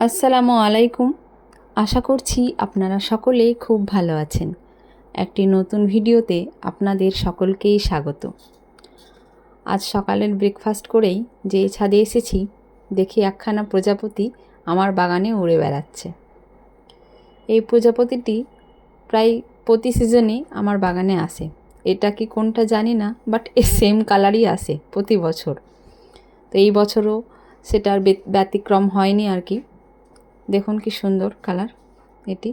আসসালামু আলাইকুম। আশা করছি আপনারা সকলেই খুব ভালো আছেন। একটি নতুন ভিডিওতে আপনাদের সকলকেই স্বাগত। আজ সকালের ব্রেকফাস্ট করেই যে ছাদে এসেছি, দেখি একখানা প্রজাপতি আমার বাগানে উড়ে বেড়াচ্ছে। এই প্রজাপতিটি প্রায় প্রতি সিজনে আমার বাগানে আসে। এটা কি কোনটা জানি না, বাট সেম কালারই আসে প্রতি বছর। তো এই বছরও সেটার ব্যতিক্রম হয়নি আর কি। দেখুন কি সুন্দর কালার এটি।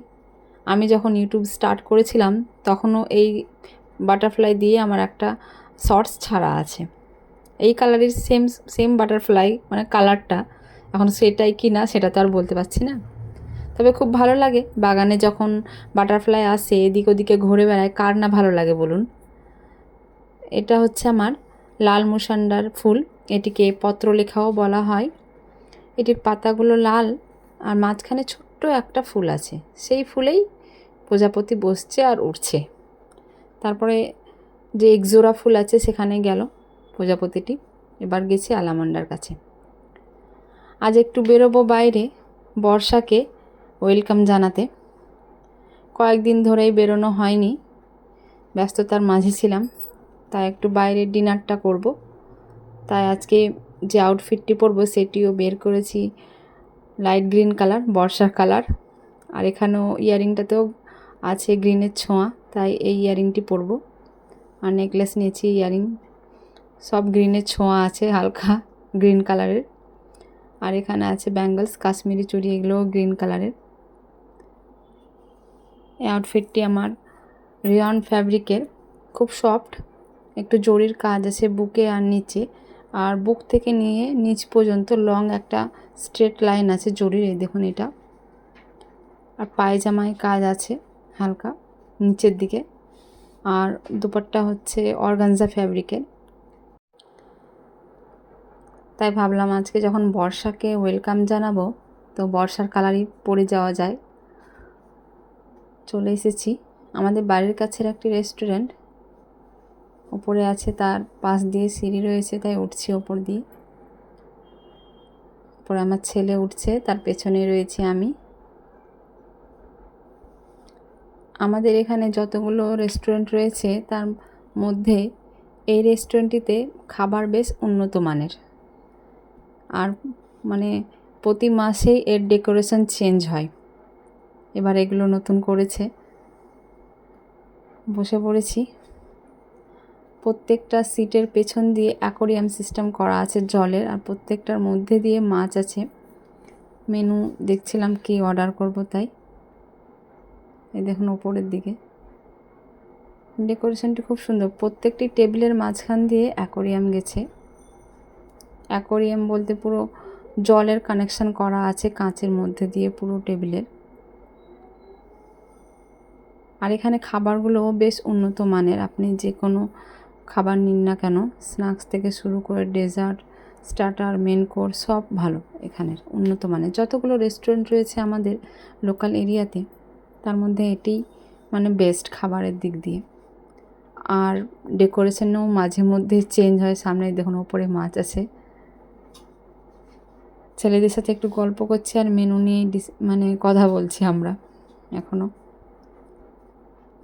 আমি যখন ইউটিউব স্টার্ট করেছিলাম তখনও এই বাটারফ্লাই দিয়ে আমার একটা শর্টস ছাড়া আছে। এই কালারের সেম সেম বাটারফ্লাই, মানে কালারটা এখন সেটাই কি না সেটা তো আর বলতে পারছি না। তবে খুব ভালো লাগে বাগানে যখন বাটারফ্লাই আসে, এদিক ওদিকে ঘুরে বেড়ায়, কার না ভালো লাগে বলুন। এটা হচ্ছে আমার লাল মুসান্ডার ফুল। এটিকে পত্রলেখাও বলা হয়। এটির পাতাগুলো লাল আর মাঝখানে ছোট্ট একটা ফুল আছে, সেই ফুলেই প্রজাপতি বসছে আর উড়ছে। তারপরে যে একজোড়া ফুল আছে সেখানে গেল প্রজাপতিটি। এবার গেছি আলামান্ডার কাছে। আজ একটু বেরোবো বাইরে বর্ষাকে ওয়েলকাম জানাতে। কয়েকদিন ধরেই বেরোনো হয়নি, ব্যস্ততার মাঝে ছিলাম। তাই একটু বাইরে ডিনারটা করব। তাই আজকে যে আউটফিটটি পরবো সেটিও বের করেছি, লাইট গ্রিন কালার, বর্ষার কালার। আর এখানেও ইয়ারিংটাতেও আছে গ্রিনের ছোঁয়া, তাই এই ইয়ারিংটি পরবো। আর নেকলেস নিয়েছি, ইয়ারিং সব গ্রিনের ছোঁয়া আছে, হালকা গ্রিন কালারের। আর এখানে আছে ব্যাঙ্গলস, কাশ্মীরি চুড়ি, এগুলোও গ্রিন কালারের। এই আউটফিটটি আমার রিয়ন ফ্যাব্রিকের, খুব সফট, একটু জরির কাজ আছে বুকে আর নিচে। আর বুক থেকে নিয়ে নিচ পর্যন্ত লং একটা স্ট্রেট লাইন আছে জরির, এই দেখুন এটা। আর পায়জামায় কাজ আছে হালকা নিচের দিকে। আর দুপাট্টা হচ্ছে অর্গানজা ফ্যাব্রিকের। তাই ভাবলাম আজকে যখন বর্ষাকে ওয়েলকাম জানাবো, তো বর্ষার কালারই পরে যাওয়া যায়। চলে এসেছি আমাদের বাড়ির কাছের একটি রেস্টুরেন্ট। ওপরে আছে, তার পাশ দিয়ে সিঁড়ি রয়েছে, তাই উঠছি ওপর দিয়ে। ওপরে আমার ছেলে উঠছে, তার পেছনে রয়েছি আমি। আমাদের এখানে যতগুলো রেস্টুরেন্ট রয়েছে তার মধ্যে এই রেস্টুরেন্টটিতে খাবার বেশ উন্নত মানের। আর মানে প্রতি মাসেই এর ডেকোরেশন চেঞ্জ হয়। এবার এগুলো নতুন করেছে। বসে পড়েছি। প্রত্যেকটা সিটের পেছন দিয়ে অ্যাকোরিয়াম সিস্টেম করা আছে জলের, আর প্রত্যেকটার মধ্যে দিয়ে মাছ আছে। মেনু দেখছিলাম কি অর্ডার করব, তাই এই দেখুন ওপরের দিকে ডেকোরেশনটি খুব সুন্দর। প্রত্যেকটি টেবিলের মাঝখান দিয়ে অ্যাকোরিয়াম গেছে। অ্যাকোরিয়াম বলতে পুরো জলের কানেকশন করা আছে কাঁচের মধ্যে দিয়ে পুরো টেবিলের। আর এখানে খাবারগুলো বেশ উন্নত মানের। আপনি যে কোনো খাবার নিন না কেন, স্ন্যাক্স থেকে শুরু করে ডেজার্ট, স্টার্টার, মেন কোর্স সব ভালো এখানের, উন্নত মানের। যতগুলো রেস্টুরেন্ট রয়েছে আমাদের লোকাল এরিয়াতে তার মধ্যে এটি মানে বেস্ট খাবারের দিক দিয়ে। আর ডেকোরেশনও মাঝে মধ্যে চেঞ্জ হয়। সামনে দেখুন ওপরে মাছ আছে। ছেলেদের সাথে একটু গল্প করছি আর মেনু নিয়ে মানে কথা বলছি আমরা এখনও।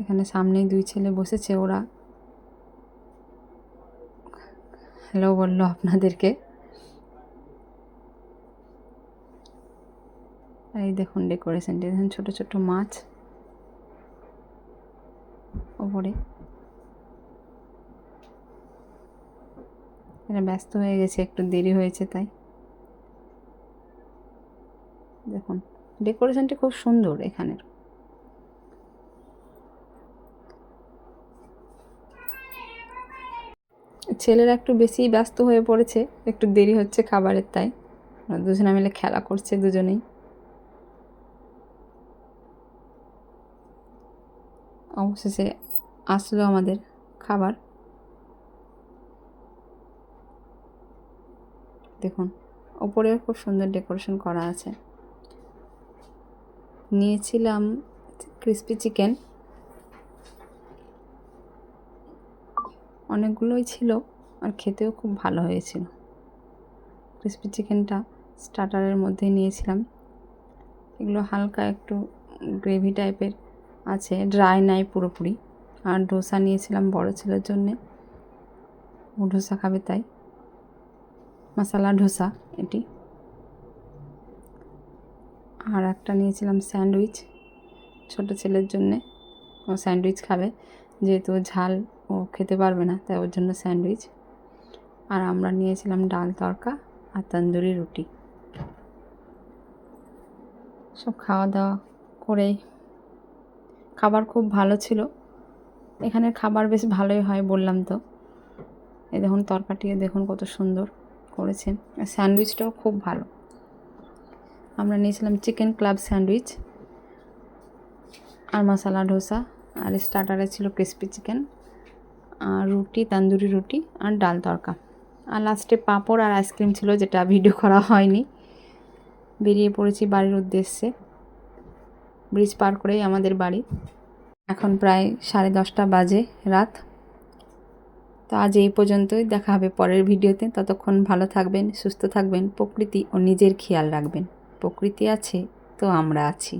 এখানে সামনেই দুই ছেলে বসেছে, ওরা হ্যালো বললো আপনাদেরকে। আর এই দেখুন ডেকোরেশনটি, দেখুন ছোটো ছোটো মাছ ওপরে। এরা ব্যস্ত হয়ে গেছে, একটু দেরি হয়েছে তাই। দেখুন ডেকোরেশনটি খুব সুন্দর এখানের। ছেলেরা একটু বেশি ব্যস্ত হয়ে পড়েছে, একটু দেরি হচ্ছে খাবারের, তাই দুজনে মিলে খেলা করছে দুজনেই। অবশেষে আসলো আমাদের খাবার। দেখুন ওপরেও খুব সুন্দর ডেকোরেশন করা আছে। নিয়েছিলাম ক্রিসপি চিকেন, অনেকগুলোই ছিল আর খেতেও খুব ভালো হয়েছিল। ক্রিসপি চিকেনটা স্টার্টারের মধ্যে নিয়েছিলাম। এগুলো হালকা একটু গ্রেভি টাইপের আছে, ড্রাই নাই পুরোপুরি। আর ডোসা নিয়েছিলাম বড় ছেলের জন্যে, ও ডোসা খাবে তাই, মশলা ডোসা এটি। আর একটা নিয়েছিলাম স্যান্ডউইচ ছোট ছেলের জন্যে, ও স্যান্ডউইচ খাবে, যেহেতু ঝাল ও খেতে পারবে না তাই ওর জন্য স্যান্ডউইচ। আর আমরা নিয়েছিলাম ডাল তড়কা আর তন্দুরি রুটি। সব খাওয়া দাওয়া করে খাবার খুব ভালো ছিল, এখানের খাবার বেশ ভালোই হয় বললাম তো। এই দেখুন তরকাটি দেখুন কত সুন্দর করেছেন, আর স্যান্ডউইচটাও খুব ভালো। আমরা নিয়েছিলাম চিকেন ক্লাব স্যান্ডউইচ আর মশলা ডোসা, আর স্টার্টারে ছিল ক্রিস্পি চিকেন আর রুটি, তন্দুরি রুটি আর ডাল তড়কা। আর লাস্টে পাঁপড় আর আইসক্রিম ছিল, যেটা ভিডিও করা হয়নি। বেরিয়ে পড়েছি বাড়ির উদ্দেশ্যে, ব্রিজ পার করেই আমাদের বাড়ি। এখন প্রায় 10:30 বাজে রাত। তো আজ এই পর্যন্তই, দেখা হবে পরের ভিডিওতে। ততক্ষণ ভালো থাকবেন, সুস্থ থাকবেন, প্রকৃতি ও নিজের খেয়াল রাখবেন। প্রকৃতি আছে তো আমরা আছি।